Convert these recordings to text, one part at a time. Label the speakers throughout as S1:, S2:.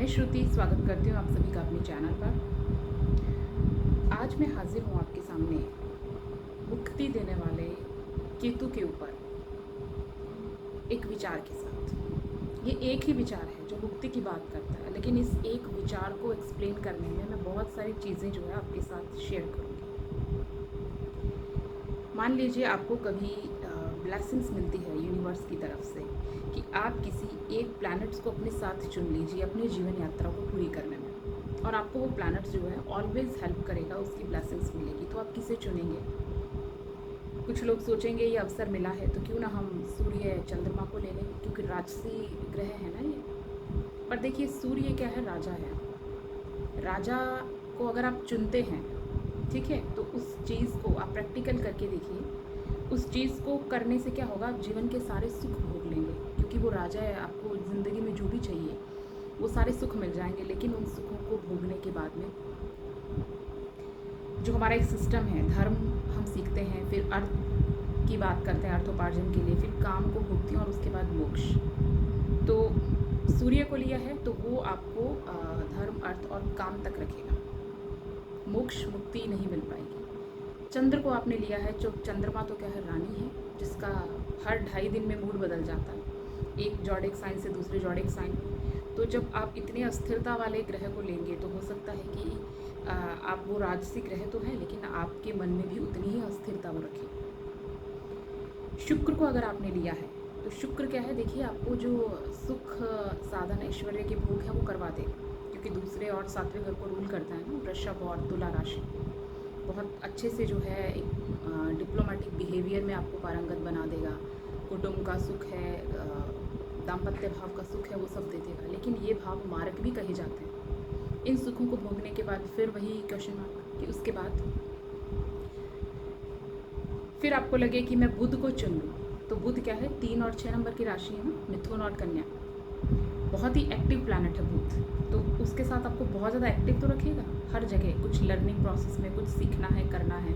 S1: मैं श्रुति स्वागत करती हूँ आप सभी का अपने चैनल पर। आज मैं हाजिर हूँ आपके सामने मुक्ति देने वाले केतु के ऊपर एक विचार के साथ। ये एक ही विचार है जो मुक्ति की बात करता है, लेकिन इस एक विचार को एक्सप्लेन करने में मैं बहुत सारी चीज़ें जो है आपके साथ शेयर करूँगी। मान लीजिए आपको कभी ब्लेसिंग्स मिलती है यूनिवर्स की तरफ से कि आप किसी एक प्लैनेट्स को अपने साथ चुन लीजिए अपने जीवन यात्रा को पूरी करने में, और आपको वो प्लैनेट्स जो है ऑलवेज हेल्प करेगा, उसकी ब्लेसिंग्स मिलेगी। तो आप किसे चुनेंगे? कुछ लोग सोचेंगे ये अवसर मिला है तो क्यों ना हम सूर्य चंद्रमा को ले लें, क्योंकि राजसी ग्रह है ना ये। पर देखिए, सूर्य क्या है? राजा है। राजा को अगर आप चुनते हैं, ठीक है, तो उस चीज़ को आप प्रैक्टिकल करके देखिए। उस चीज़ को करने से क्या होगा? आप जीवन के सारे सुख भोग लेंगे, क्योंकि वो राजा है। आपको ज़िंदगी में जो भी चाहिए वो सारे सुख मिल जाएंगे, लेकिन उन सुखों को भोगने के बाद में जो हमारा एक सिस्टम है, धर्म हम सीखते हैं, फिर अर्थ की बात करते हैं, अर्थोपार्जन के लिए, फिर काम को भोगते हैं और उसके बाद मोक्ष। तो सूर्य को लिया है तो वो आपको धर्म, अर्थ और काम तक रखेगा, मोक्ष मुक्ति नहीं मिल पाएगी। चंद्र को आपने लिया है, जो चंद्रमा तो क्या है? रानी है, जिसका हर 2.5 दिन में मूड बदल जाता है, एक जॉडिक साइन से दूसरे जॉडिक साइन। तो जब आप इतने अस्थिरता वाले ग्रह को लेंगे तो हो सकता है कि आप वो राजसी ग्रह तो है, लेकिन आपके मन में भी उतनी ही अस्थिरता वो रखे। शुक्र को अगर आपने लिया है तो शुक्र क्या है? देखिए, आपको जो सुख, साधन, ऐश्वर्य के भोग है वो करवा देगा, क्योंकि दूसरे और सातवें घर को रूल करता है ना, वृषभ और तुला राशि। बहुत अच्छे से जो है एक डिप्लोमेटिक बिहेवियर में आपको पारंगत बना देगा। कुटुंब का सुख है, दाम्पत्य भाव का सुख है, वो सब दे देगा। लेकिन ये भाव मारक भी कहे जाते हैं। इन सुखों को भोगने के बाद फिर वही क्वेश्चन मार्क कि उसके बाद फिर आपको लगे कि मैं बुध को चुन लूँ, तो बुध क्या है? 3 और 6 नंबर की राशि है ना, मिथुन और कन्या। बहुत ही एक्टिव प्लैनेट है बुध, तो उसके साथ आपको बहुत ज़्यादा एक्टिव तो रखेगा हर जगह, कुछ लर्निंग प्रोसेस में, कुछ सीखना है, करना है,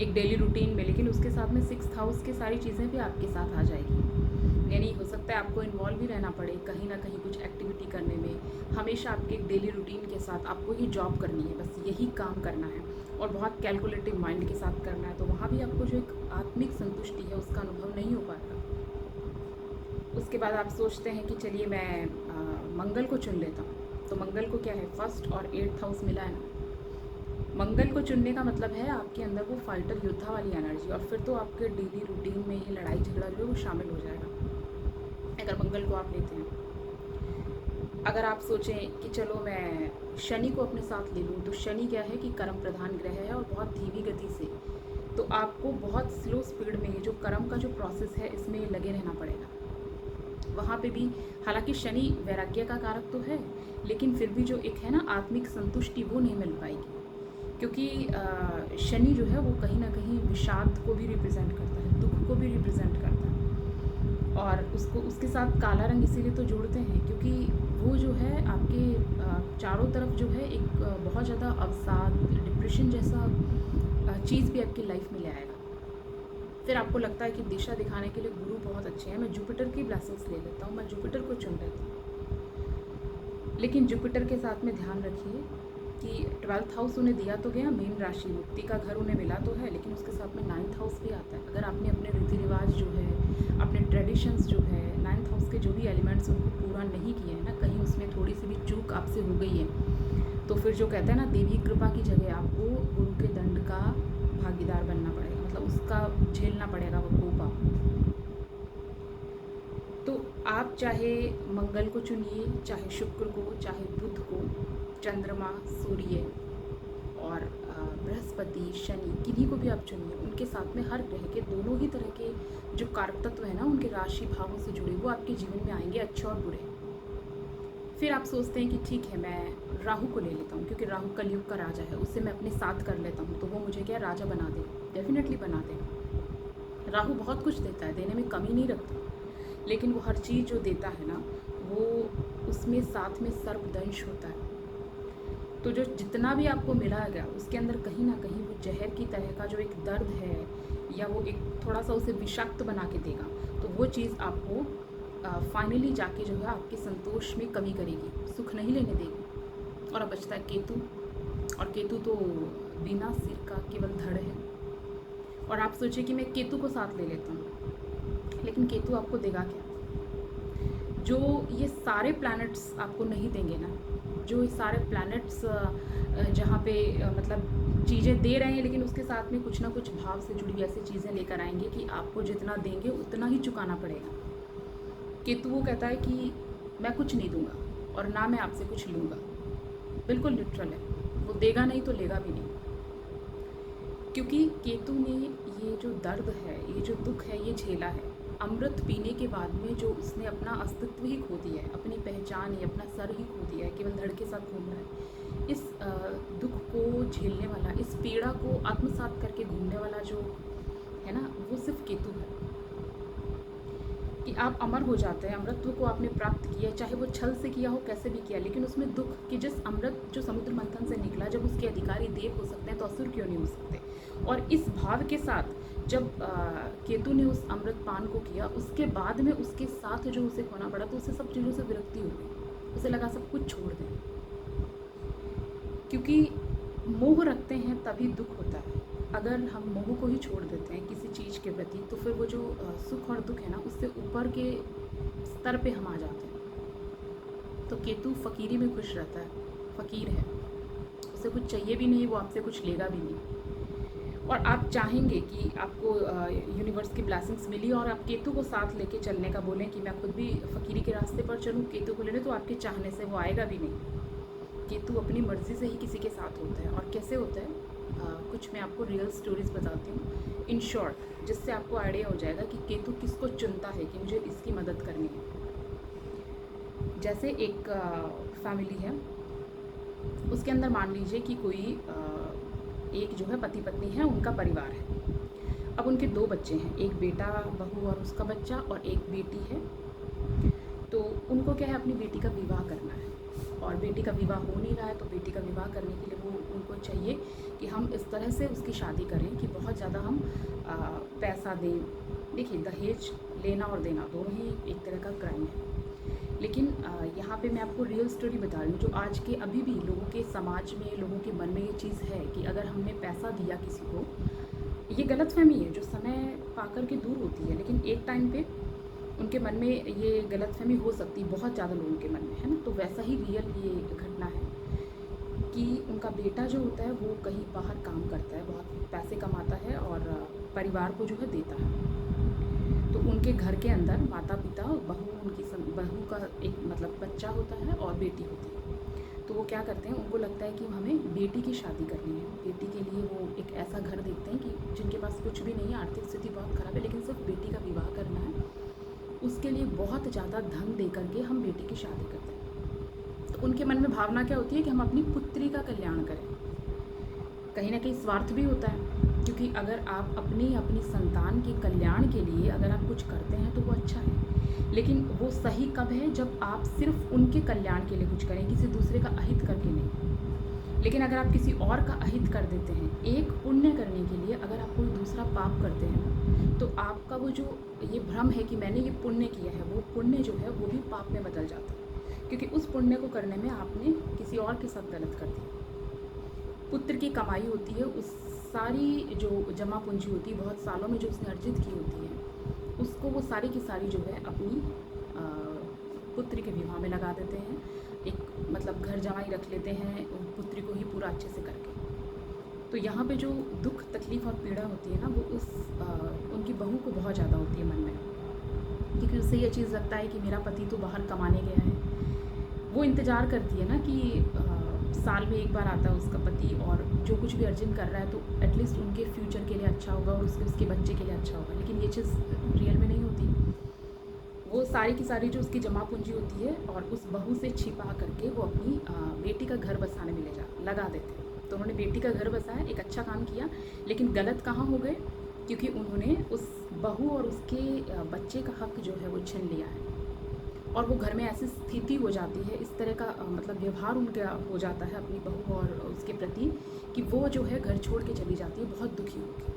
S1: एक डेली रूटीन में। लेकिन उसके साथ में 6th हाउस की सारी चीज़ें भी आपके साथ आ जाएगी। यानी हो सकता है आपको इन्वॉल्व भी रहना पड़े कहीं ना कहीं कुछ एक्टिविटी करने में। हमेशा आपके एक डेली रूटीन के साथ आपको ही जॉब करनी है, बस यही काम करना है, और बहुत कैलकुलेटिव माइंड के साथ करना है। तो वहाँ भी आपको जो एक आत्मिक संतुष्टि है उसका अनुभव नहीं हो पाएगा। उसके बाद आप सोचते हैं कि चलिए मैं मंगल को चुन लेता हूँ। तो मंगल को क्या है? 1st और 8th हाउस मिला है ना। मंगल को चुनने का मतलब है आपके अंदर वो फाइटर, योद्धा वाली एनर्जी, और फिर तो आपके डेली रूटीन में ये लड़ाई झगड़ा जो है वो शामिल हो जाएगा अगर मंगल को आप लेते हैं। अगर आप सोचें कि चलो मैं शनि को अपने साथ ले लूँ, तो शनि क्या है कि कर्म प्रधान ग्रह है और बहुत धीमी गति से, तो आपको बहुत स्लो स्पीड में जो कर्म का जो प्रोसेस है इसमें लगे रहना पड़ेगा। वहाँ पे भी हालांकि शनि वैराग्य का कारक तो है, लेकिन फिर भी जो एक है ना आत्मिक संतुष्टि, वो नहीं मिल पाएगी, क्योंकि शनि जो है वो कहीं ना कहीं विषाद को भी रिप्रेजेंट करता है, दुख को भी रिप्रेजेंट करता है। और उसको उसके साथ काला रंग इसीलिए तो जोड़ते हैं क्योंकि वो जो है आपके चारों तरफ जो है एक बहुत ज़्यादा अवसाद, डिप्रेशन जैसा चीज़ भी आपकी लाइफ में ले आएगा। फिर आपको लगता है कि दिशा दिखाने के लिए गुरु बहुत अच्छे हैं, मैं जुपिटर की ब्लेसिंग्स ले लेता हूँ, मैं जुपिटर को चुन लेता हूँ। लेकिन जुपिटर के साथ में ध्यान रखिए कि 12th हाउस उन्हें दिया तो गया, मीन राशि, मुक्ति का घर उन्हें मिला तो है, लेकिन उसके साथ में 9th हाउस भी आता है। अगर आपने अपने रीति रिवाज जो है, अपने ट्रेडिशंस जो है, 9th हाउस के जो भी एलिमेंट्स उनको पूरा नहीं किए हैं ना, कहीं उसमें थोड़ी सी भी चूक आपसे हो गई है, तो फिर जो कहते हैं ना, देवी कृपा की जगह आपको गुरु के दंड का भागीदार बनना पड़ेगा, मतलब उसका झेलना पड़ेगा वो कोप आपको। तो आप चाहे मंगल को चुनिए, चाहे शुक्र को, चाहे बुध को, चंद्रमा, सूर्य और बृहस्पति, शनि, किन्हीं को भी आप चुनिए, उनके साथ में हर ग्रह के दोनों ही तरह के जो कारक तत्व है ना, उनके राशि भावों से जुड़े वो आपके जीवन में आएंगे, अच्छे और बुरे। फिर आप सोचते हैं कि ठीक है मैं राहु को ले लेता हूँ, क्योंकि राहु कलयुग का राजा है, उससे मैं अपने साथ कर लेता हूँ, तो वो मुझे क्या राजा बना दे, डेफिनेटली बना दे। राहु बहुत कुछ देता है, देने में कमी नहीं रखता, लेकिन वो हर चीज़ जो देता है ना, वो उसमें साथ में सर्पदंश होता है। तो जो जितना भी आपको मिला गया उसके अंदर कहीं ना कहीं वो जहर की तरह का जो एक दर्द है, या वो एक थोड़ा सा उसे विषाक्त बना के देगा, तो वो चीज़ आपको फाइनली जाके जो है आपके संतोष में कमी करेगी, सुख नहीं लेने देगी। और अब बचता है केतु, और केतु तो बिना सिर का केवल धड़ है। और आप सोचिए कि मैं केतु को साथ ले लेता हूँ, लेकिन केतु आपको देगा क्या? जो ये सारे प्लैनेट्स आपको नहीं देंगे ना, जो ये सारे प्लैनेट्स जहाँ पे मतलब चीज़ें दे रहे हैं, लेकिन उसके साथ में कुछ ना कुछ भाव से जुड़ी ऐसी चीज़ें लेकर आएंगे कि आपको जितना देंगे उतना ही चुकाना पड़ेगा। केतु वो कहता है कि मैं कुछ नहीं दूंगा और ना मैं आपसे कुछ लूँगा, बिल्कुल न्यूट्रल है, वो देगा नहीं तो लेगा भी नहीं। क्योंकि केतु ने ये जो दर्द है, ये जो दुख है, ये झेला है। अमृत पीने के बाद में जो उसने अपना अस्तित्व ही खो दिया है, अपनी पहचान ही, अपना सर ही खो दिया है, केवल धड़ के साथ घूम रहा है। इस दुख को झेलने वाला, इस पीड़ा को आत्मसात करके घूमने वाला जो है ना, वो सिर्फ केतु है। कि आप अमर हो जाते हैं, अमृतत्व को आपने प्राप्त किया, चाहे वो छल से किया हो, कैसे भी किया, लेकिन उसमें दुख कि जिस अमृत जो समुद्र मंथन से निकला, जब उसके अधिकारी देव हो सकते हैं तो असुर क्यों नहीं हो सकते। और इस भाव के साथ जब केतु ने उस अमृत पान को किया, उसके बाद में उसके साथ जो उसे खोना पड़ा, तो उसे सब चीज़ों से विरक्ति हो गई, उसे लगा सब कुछ छोड़ दें। क्योंकि मोह रखते हैं तभी दुख होता है। अगर हम मोह को ही छोड़ देते हैं किसी चीज़ के प्रति, तो फिर वो जो सुख और दुख है ना, उससे ऊपर के स्तर पे हम आ जाते हैं। तो केतु फकीरी में खुश रहता है, फ़कीर है, उसे कुछ चाहिए भी नहीं, वो आपसे कुछ लेगा भी नहीं। और आप चाहेंगे कि आपको यूनिवर्स की ब्लेसिंग्स मिली और आप केतु को साथ लेके चलने का बोलें कि मैं खुद भी फ़कीरी के रास्ते पर चलूँ, केतु को लेने, तो आपके चाहने से वो आएगा भी नहीं। केतु अपनी मर्ज़ी से ही किसी के साथ होता है। और कैसे होता है, कुछ मैं आपको रियल स्टोरीज बताती हूँ इन शॉर्ट, जिससे आपको आइडिया हो जाएगा कि केतु किसको चुनता है कि मुझे इसकी मदद करनी है। जैसे एक फैमिली है, उसके अंदर मान लीजिए कि कोई एक जो है पति पत्नी है, उनका परिवार है। अब उनके 2 बच्चे हैं, एक बेटा बहू और उसका बच्चा, और एक बेटी है। तो उनको क्या है, अपनी बेटी का विवाह करना है, और बेटी का विवाह हो नहीं रहा है, तो बेटी का विवाह करने के लिए वो उनको चाहिए कि हम इस तरह से उसकी शादी करें कि बहुत ज़्यादा हम पैसा दें। देखिए, दहेज लेना और देना दोनों ही एक तरह का क्राइम है, लेकिन यहाँ पे मैं आपको रियल स्टोरी बता रही हूँ, जो आज के अभी भी लोगों के समाज में, लोगों के मन में ये चीज़ है कि अगर हमने पैसा दिया किसी को, ये गलतफहमी है जो समय पाकर के दूर होती है, लेकिन एक टाइम पे उनके मन में ये गलतफहमी हो सकती है, बहुत ज़्यादा लोगों के मन में, है ना। तो वैसा ही रियल ये घटना है कि उनका बेटा जो होता है वो कहीं बाहर काम करता है, बहुत पैसे कमाता है और परिवार को जो है देता है। तो उनके घर के अंदर माता पिता, बहू, बहू का एक मतलब बच्चा होता है और बेटी होती है। तो वो क्या करते हैं, उनको लगता है कि हमें बेटी की शादी करनी है। बेटी के लिए वो एक ऐसा घर देखते हैं कि जिनके पास कुछ भी नहीं है, आर्थिक स्थिति बहुत ख़राब है, लेकिन सिर्फ बेटी का विवाह करना है, उसके लिए बहुत ज़्यादा धन दे करके हम बेटी की शादी करते हैं। तो उनके मन में भावना क्या होती है कि हम अपनी पुत्री का कल्याण करें। कहीं ना कहीं स्वार्थ भी होता है, क्योंकि अगर आप अपनी संतान के कल्याण के लिए अगर आप कुछ करते हैं तो वो अच्छा है, लेकिन वो सही कब है, जब आप सिर्फ उनके कल्याण के लिए कुछ करें, किसी दूसरे का अहित करके नहीं। लेकिन अगर आप किसी और का अहित कर देते हैं, एक पुण्य करने के लिए अगर आप कोई दूसरा पाप करते हैं, तो आपका वो जो ये भ्रम है कि मैंने ये पुण्य किया है, वो पुण्य जो है वो भी पाप में बदल जाता है, क्योंकि उस पुण्य को करने में आपने किसी और के साथ गलत कर दिया। पुत्र की कमाई होती है, उस सारी जो जमा पूंजी होती है, बहुत सालों में जो उसने अर्जित की होती है, उसको वो सारी की सारी जो है अपनी पुत्री के विवाह में लगा देते हैं। एक मतलब घर जमाई रख लेते हैं पुत्री को ही पूरा अच्छे से करके। तो यहाँ पे जो दुख, तकलीफ़ और पीड़ा होती है ना, वो उस उनकी बहू को बहुत ज़्यादा होती है मन में, क्योंकि उससे ये चीज़ लगता है कि मेरा पति तो बाहर कमाने गया है। वो इंतज़ार करती है ना कि साल में एक बार आता है उसका पति, और जो कुछ भी अर्जन कर रहा है तो एटलीस्ट उनके फ्यूचर के लिए अच्छा होगा और उसके बच्चे के लिए अच्छा होगा। लेकिन ये चीज़ रियल में नहीं होती। वो सारी की सारी जो उसकी जमा पूंजी होती है, और उस बहू से छिपा करके वो अपनी बेटी का घर बसाने में लगा देते हैं। तो उन्होंने बेटी का घर बसाया, एक अच्छा काम किया, लेकिन गलत कहाँ हो गए, क्योंकि उन्होंने उस बहू और उसके बच्चे का हक जो है वो छीन लिया है। और वो घर में ऐसी स्थिति हो जाती है, इस तरह का मतलब व्यवहार उनका हो जाता है अपनी बहू और उसके प्रति, कि वो जो है घर छोड़ के चली जाती है, बहुत दुखी होकर।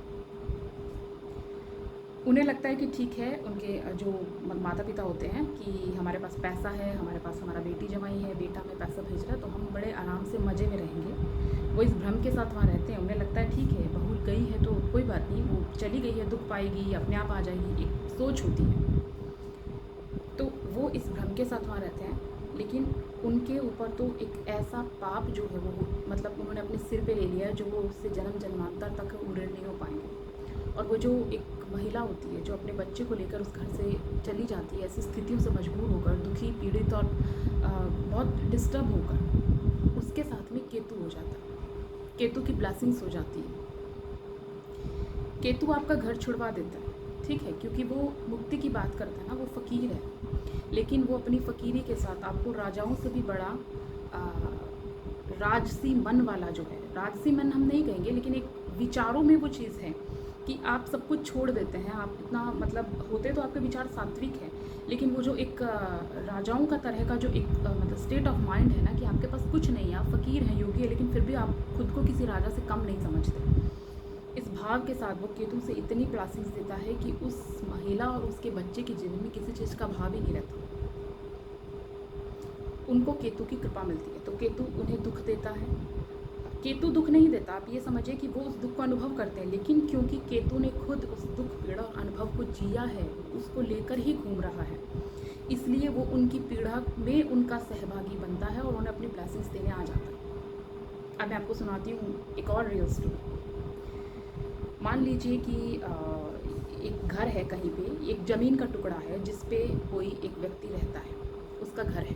S1: उन्हें लगता है कि ठीक है, उनके जो माता पिता होते हैं कि हमारे पास पैसा है, हमारे पास हमारा बेटी जमाई है, बेटा हमें पैसा भेज रहा है, तो हम बड़े आराम से मज़े में रहेंगे। वो इस भ्रम के साथ वहाँ रहते हैं। उन्हें लगता है ठीक है, बहू गई है तो कोई बात नहीं, वो चली गई है, दुख पाएगी, अपने आप आ जाएगी, एक सोच होती है। तो वो इस भ्रम के साथ वहाँ रहते हैं, लेकिन उनके ऊपर तो एक ऐसा पाप जो है वो मतलब उन्होंने अपने सिर पे ले लिया है, जो वो उससे जन्म जन्मांतर तक उड़े नहीं हो पाएंगे। और वो जो एक महिला होती है जो अपने बच्चे को लेकर उस घर से चली जाती है, ऐसी स्थितियों से मजबूर होकर, दुखी, पीड़ित और बहुत डिस्टर्ब होकर, उसके साथ में केतु हो जाता है। केतु की ब्लेसिंग्स हो जाती है। केतु आपका घर छुड़वा देता है, ठीक है, क्योंकि वो मुक्ति की बात करता है ना, वो फ़कीर है, लेकिन वो अपनी फ़कीरी के साथ आपको राजाओं से भी बड़ा राजसी मन वाला जो है, राजसी मन हम नहीं कहेंगे, लेकिन एक विचारों में वो चीज़ है कि आप सब कुछ छोड़ देते हैं। आप इतना मतलब होते तो आपके विचार सात्विक है, लेकिन वो जो एक राजाओं का तरह का जो एक मतलब स्टेट ऑफ माइंड है ना, कि आपके पास कुछ नहीं है, आप फ़कीर हैं, योगी है, लेकिन फिर भी आप खुद को किसी राजा से कम नहीं समझते। इस भाव के साथ वो केतु से इतनी ब्लेसिंग्स देता है कि उस महिला और उसके बच्चे के जीवन में किसी चीज़ का भाव ही नहीं रहता। उनको केतु की कृपा मिलती है, तो केतु उन्हें दुख देता है। केतु दुख नहीं देता, आप ये समझिए कि वो उस दुख को अनुभव करते हैं, लेकिन क्योंकि केतु ने खुद उस दुख, पीड़ा और अनुभव को जिया है, उसको लेकर ही घूम रहा है, इसलिए वो उनकी पीड़ा में उनका सहभागी बनता है और उन्हें अपनी ब्लेसिंग्स देने आ जाता है। अब मैं आपको सुनाती हूँ एक और रियल स्टोरी। मान लीजिए कि एक घर है, कहीं पे एक ज़मीन का टुकड़ा है जिस पे कोई एक व्यक्ति रहता है, उसका घर है।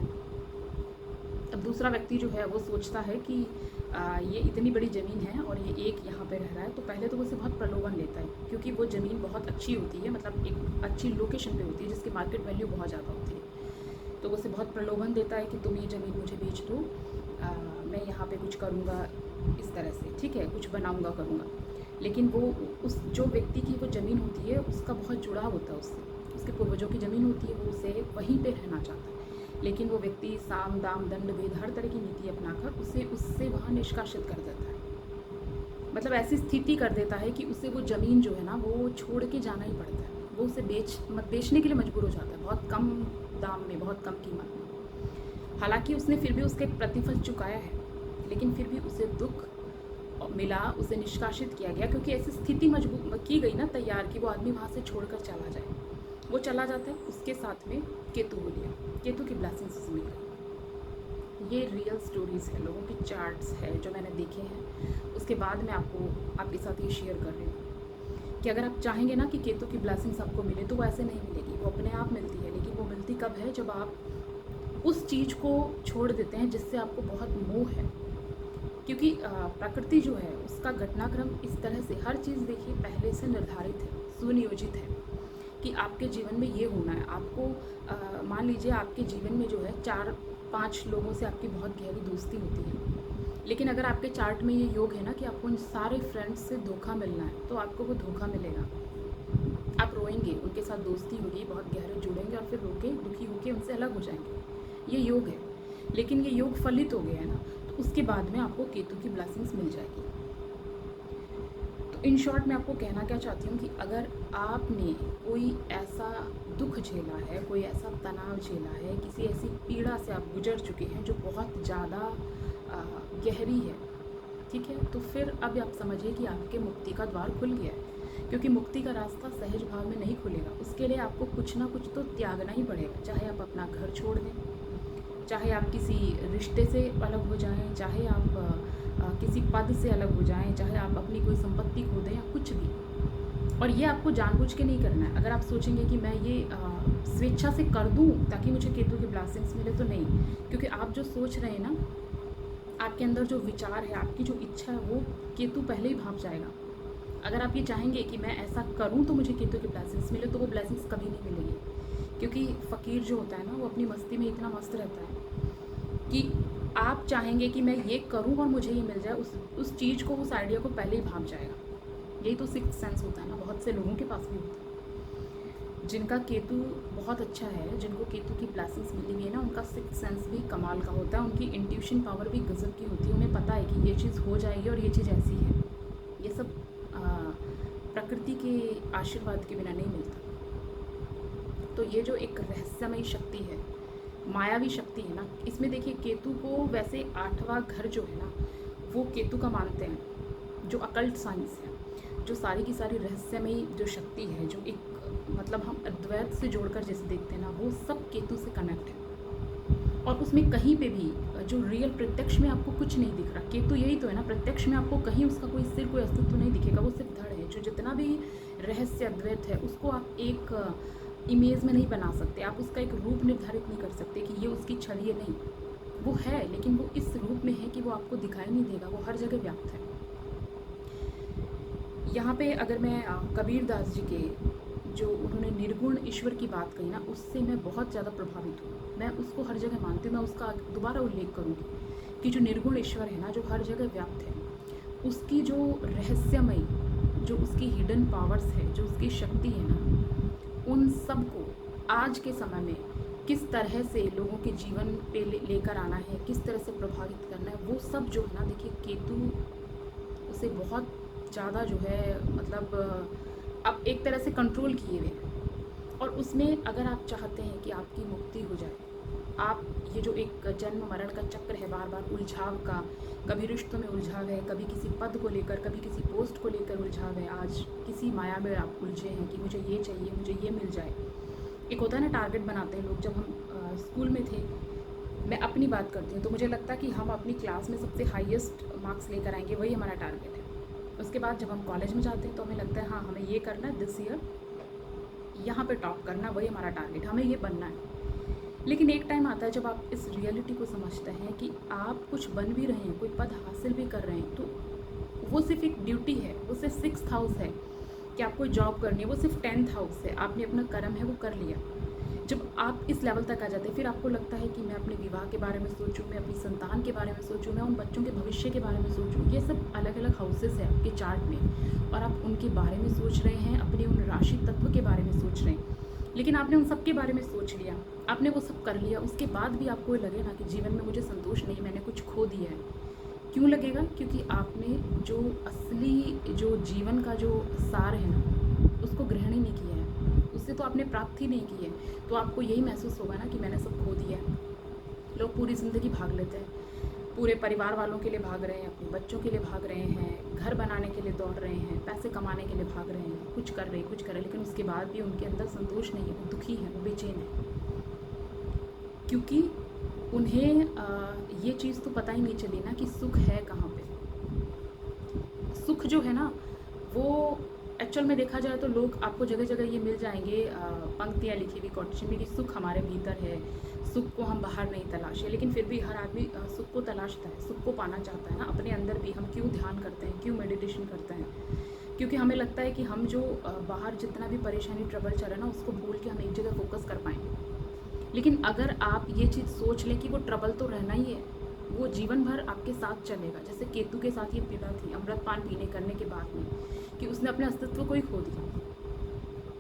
S1: अब दूसरा व्यक्ति जो है वो सोचता है कि ये इतनी बड़ी ज़मीन है और ये एक यहाँ पे रह रहा है, तो पहले तो वो उसे बहुत प्रलोभन लेता है, क्योंकि वो ज़मीन बहुत अच्छी होती है, मतलब एक अच्छी लोकेशन पे होती है जिसकी मार्केट वैल्यू बहुत ज़्यादा होती है। तो वो उसे बहुत प्रलोभन देता है कि तुम ये ज़मीन मुझे बेच दो, मैं यहाँ पे कुछ करूँगा, इस तरह से, ठीक है, कुछ बनाऊँगा, करूँगा। लेकिन वो उस जो व्यक्ति की वो ज़मीन होती है उसका बहुत जुड़ाव होता है उससे, उसके पूर्वजों की ज़मीन होती है, वो उसे वहीं पे रहना चाहता है। लेकिन वो व्यक्ति साम दाम दंड भेद हर तरह की नीति अपनाकर उसे उससे वहाँ निष्कासित कर देता है। मतलब ऐसी स्थिति कर देता है कि उसे वो ज़मीन जो है ना वो छोड़ के जाना ही पड़ता है। वो उसे बेचने के लिए मजबूर हो जाता है, बहुत कम दाम में, बहुत कम कीमत में। हालांकि उसने फिर भी उसके प्रतिफल चुकाया है, लेकिन फिर भी उसे दुख मिला, उसे निष्कासित किया गया, क्योंकि ऐसी स्थिति मजबूर की गई ना तैयार कि वो आदमी वहाँ से छोड़कर चला जाए। वो चला जाता है, उसके साथ में केतु हो लिया, केतु की ब्लेसिंग्स उसे मिल गई। ये रियल स्टोरीज़ है, लोगों की चार्ट्स है जो मैंने देखे हैं। उसके बाद मैं आपके साथ ये शेयर कर रही हूँ कि अगर आप चाहेंगे ना कि केतु की ब्लेसिंग्स आपको मिले, तो वो ऐसे नहीं मिलेगी, वो अपने आप मिलती है। लेकिन वो मिलती कब है, जब आप उस चीज़ को छोड़ देते हैं जिससे आपको बहुत मोह है। क्योंकि प्रकृति जो है उसका घटनाक्रम इस तरह से, हर चीज़ देखिए पहले से निर्धारित है, सुनियोजित है कि आपके जीवन में ये होना है। आपको मान लीजिए आपके जीवन में जो है 4-5 लोगों से आपकी बहुत गहरी दोस्ती होती है, लेकिन अगर आपके चार्ट में ये योग है ना कि आपको उन सारे फ्रेंड्स से धोखा मिलना है, तो आपको वो धोखा मिलेगा। आप रोएंगे, उनके साथ दोस्ती होगी, बहुत गहरे जुड़ेंगे और फिर रोके दुखी होके उनसे अलग हो जाएंगे। ये योग है, लेकिन ये योग फलित हो गया है ना, तो उसके बाद में आपको केतु की ब्लेसिंग्स मिल जाएगी। तो इन शॉर्ट मैं आपको कहना क्या चाहती हूँ कि अगर आपने कोई ऐसा दुख झेला है, कोई ऐसा तनाव झेला है, किसी ऐसी पीड़ा से आप गुजर चुके हैं जो बहुत ज़्यादा गहरी है, ठीक है, तो फिर अब आप समझिए कि आपके मुक्ति का द्वार खुल गया है। क्योंकि मुक्ति का रास्ता सहज भाव में नहीं खुलेगा, उसके लिए आपको कुछ ना कुछ तो त्यागना ही पड़ेगा। चाहे आप अपना घर छोड़ दें, चाहे आप किसी रिश्ते से अलग हो जाएं, चाहे आप किसी पद से अलग हो जाएं, चाहे आप अपनी कोई संपत्ति खो दें या कुछ भी। और ये आपको जानबूझ के नहीं करना है। अगर आप सोचेंगे कि मैं ये स्वेच्छा से कर दूं ताकि मुझे केतु की ब्लेसिंग्स मिले, तो नहीं, क्योंकि आप जो सोच रहे हैं ना, आपके अंदर जो विचार है, आपकी जो इच्छा है, वो केतु पहले ही भाप जाएगा। अगर आप ये चाहेंगे कि मैं ऐसा करूं तो मुझे केतु की ब्लेसिंग्स मिले, तो वो ब्लेसिंग्स कभी नहीं मिलेगी। क्योंकि फ़कीर जो होता है ना, वो अपनी मस्ती में इतना मस्त रहता है कि आप चाहेंगे कि मैं ये करूं और मुझे ये मिल जाए, उस चीज़ को, उस आइडिया को पहले ही भाप जाएगा। यही तो सिक्स्थ सेंस होता है ना, बहुत से लोगों के पास भी होता है। जिनका केतु बहुत अच्छा है, जिनको केतु की ब्लेसिंग्स मिली हुई है ना, उनका सिक्स्थ सेंस भी कमाल का होता है, उनकी इंट्यूशन पावर भी गजब की होती है। उन्हें पता है कि ये चीज़ हो जाएगी और ये चीज़ ऐसी है। ये सब प्रकृति के आशीर्वाद के बिना नहीं मिलता। तो ये जो एक रहस्यमयी शक्ति है, मायावी शक्ति है ना, इसमें देखिए केतु को वैसे 8वां घर जो है ना वो केतु का मानते हैं, जो अकल्ट साइंस है, जो सारी की सारी रहस्यमयी जो शक्ति है, जो एक मतलब हम अद्वैत से जोड़कर जैसे देखते हैं ना, वो सब केतु से कनेक्ट है। और उसमें कहीं पे भी जो रियल प्रत्यक्ष में आपको कुछ नहीं दिख रहा, केतु यही तो है ना, प्रत्यक्ष में आपको कहीं उसका कोई सिर कोई अस्तित्व नहीं दिखेगा, वो सिर्फ धड़ है। जो जितना भी रहस्य अद्वैत है उसको आप एक इमेज में नहीं बना सकते, आप उसका एक रूप निर्धारित नहीं कर सकते कि ये उसकी छड़, ये नहीं, वो है लेकिन वो इस रूप में है कि वो आपको दिखाई नहीं देगा, वो हर जगह व्याप्त है। यहाँ पे अगर मैं कबीर दास जी के जो उन्होंने निर्गुण ईश्वर की बात कही ना, उससे मैं बहुत ज़्यादा प्रभावित हूँ। मैं उसको हर जगह मानती हूँ, मैं उसका दोबारा उल्लेख करूँगी कि जो निर्गुण ईश्वर है ना, जो हर जगह व्याप्त है, उसकी जो रहस्यमयी, जो उसकी हिडन पावर्स है, जो उसकी शक्ति है ना, उन सब को आज के समय में किस तरह से लोगों के जीवन पे लेकर आना है, किस तरह से प्रभावित करना है, वो सब जो है ना, देखिए केतु उसे बहुत ज़्यादा जो है मतलब अब एक तरह से कंट्रोल किए हुए हैं। और उसमें अगर आप चाहते हैं कि आपकी मुक्ति हो जाए, आप ये जो एक जन्म मरण का चक्र है, बार बार उलझाव का, कभी रिश्तों में उलझाव है, कभी किसी पद को लेकर, कभी किसी पोस्ट को लेकर उलझाव है, आज किसी माया में आप उलझे हैं कि मुझे ये चाहिए, मुझे ये मिल जाए। एक होता है ना टारगेट बनाते हैं लोग। जब हम स्कूल में थे, मैं अपनी बात करती हूँ, तो मुझे लगता कि हम अपनी क्लास में सबसे हाईएस्ट मार्क्स लेकर आएंगे, वही हमारा टारगेट है। उसके बाद जब हम कॉलेज में जाते हैं तो हमें लगता है हाँ हमें ये करना है, दिस ईयर यहाँ पे टॉप करना, वही हमारा टारगेट, हमें ये बनना है। लेकिन एक टाइम आता है जब आप इस रियलिटी को समझते हैं कि आप कुछ बन भी रहे हैं, कोई पद हासिल भी कर रहे हैं, तो वो सिर्फ एक ड्यूटी है, वो सिर्फ 6th हाउस है कि आपको जॉब करनी है, वो सिर्फ 10th हाउस है, आपने अपना कर्म है वो कर लिया। जब आप इस लेवल तक आ जाते हैं, फिर आपको लगता है कि मैं अपने विवाह के बारे में सोचूं, मैं अपनी संतान के बारे में सोचूं, मैं उन बच्चों के भविष्य के बारे में सोचूं। ये सब अलग अलग हाउसेस है आपके चार्ट में, और आप उनके बारे में सोच रहे हैं, अपने उन राशि तत्व के बारे में सोच रहे हैं। लेकिन आपने उन सब के बारे में सोच लिया, आपने वो सब कर लिया, उसके बाद भी आपको लगे ना कि जीवन में मुझे संतोष नहीं, मैंने कुछ खो दिया है। क्यों लगेगा? क्योंकि आपने जो असली जो जीवन का जो सार है ना, उसको ग्रहण ही नहीं किया है, उससे तो आपने प्राप्ति नहीं की है। तो आपको यही महसूस होगा ना कि मैंने सब खो दिया है। लोग पूरी ज़िंदगी भाग लेते हैं, पूरे परिवार वालों के लिए भाग रहे हैं, अपने बच्चों के लिए भाग रहे हैं, घर बनाने के लिए दौड़ रहे हैं, पैसे कमाने के लिए भाग रहे हैं, कुछ कर रहे हैं, लेकिन उसके बाद भी उनके अंदर संतोष नहीं है, वो दुखी है, वो बेचैन है, क्योंकि उन्हें ये चीज़ तो पता ही नहीं चली ना कि सुख है कहाँ पे। सुख जो है ना, वो एक्चुअल में देखा जाए तो लोग आपको जगह जगह ये मिल जाएंगे पंक्तियाँ लिखी हुई कोटेशन में कि सुख हमारे भीतर है, सुख को हम बाहर नहीं तलाशे। लेकिन फिर भी हर आदमी सुख को तलाशता है, सुख को पाना चाहता है ना अपने अंदर भी। हम क्यों ध्यान करते हैं, क्यों मेडिटेशन करते हैं? क्योंकि हमें लगता है कि हम जो बाहर जितना भी परेशानी ट्रबल चल रहा है ना, उसको भूल के हम एक जगह फोकस कर पाएँ। लेकिन अगर आप ये चीज़ सोच लें कि वो ट्रबल तो रहना ही है, वो जीवन भर आपके साथ चलेगा। जैसे केतु के साथ ये पीड़ा थी अमृतपान पीने करने के बाद में, कि उसने अपने अस्तित्व को ही खो दिया।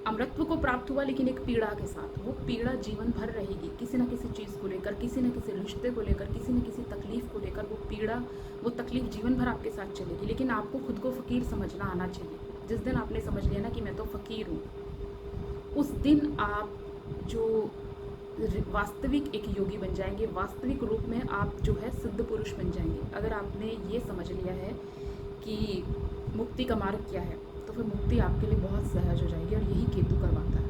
S1: अमृतत्व को प्राप्त हुआ लेकिन एक पीड़ा के साथ, वो पीड़ा जीवन भर रहेगी, किसी न किसी चीज़ को लेकर, किसी न किसी रिश्ते को लेकर, किसी न किसी तकलीफ को लेकर, वो पीड़ा, वो तकलीफ जीवन भर आपके साथ चलेगी। लेकिन आपको खुद को फ़कीर समझना आना चाहिए। जिस दिन आपने समझ लिया ना कि मैं तो फ़कीर हूँ, उस दिन आप जो वास्तविक एक योगी बन जाएंगे, वास्तविक रूप में आप जो है सिद्ध पुरुष बन जाएंगे। अगर आपने ये समझ लिया है कि मुक्ति का मार्ग क्या है, तो फिर मुक्ति आपके लिए बहुत सहज हो जाएगी, और यही केतु करवाता है।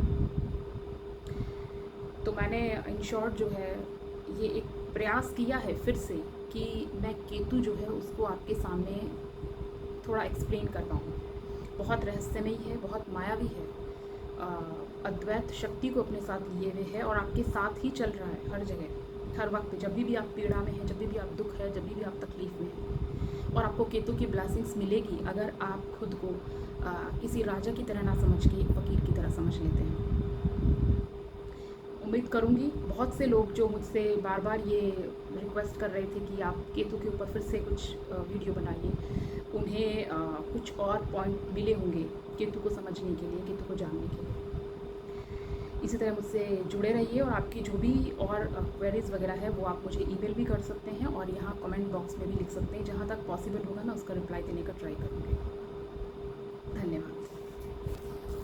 S1: तो मैंने इन शॉर्ट जो है ये एक प्रयास किया है फिर से कि मैं केतु जो है उसको आपके सामने थोड़ा एक्सप्लेन कर पाऊँ। बहुत रहस्यमयी है, बहुत मायावी है, अद्वैत शक्ति को अपने साथ लिए हुए है, और आपके साथ ही चल रहा है हर जगह, हर वक्त। जब भी आप पीड़ा में हैं, जब भी आप दुख है, जब भी आप तकलीफ़ में हैं, और आपको केतु की ब्लेसिंग्स मिलेगी अगर आप खुद को किसी राजा की तरह ना समझ के फ़कीर की तरह समझ लेते हैं। उम्मीद करूँगी बहुत से लोग जो मुझसे बार बार ये रिक्वेस्ट कर रहे थे कि आप केतु के ऊपर फिर से कुछ वीडियो बनाइए, उन्हें कुछ और पॉइंट मिले होंगे केतु को समझने के लिए, केतु को जानने के लिए। इसी तरह मुझसे जुड़े रहिए, और आपकी जो भी और क्वेरीज़ वगैरह है वो आप मुझे ईमेल भी कर सकते हैं, और यहाँ कमेंट बॉक्स में भी लिख सकते हैं। जहाँ तक पॉसिबल होगा मैं उसका रिप्लाई देने का ट्राई करूँगी।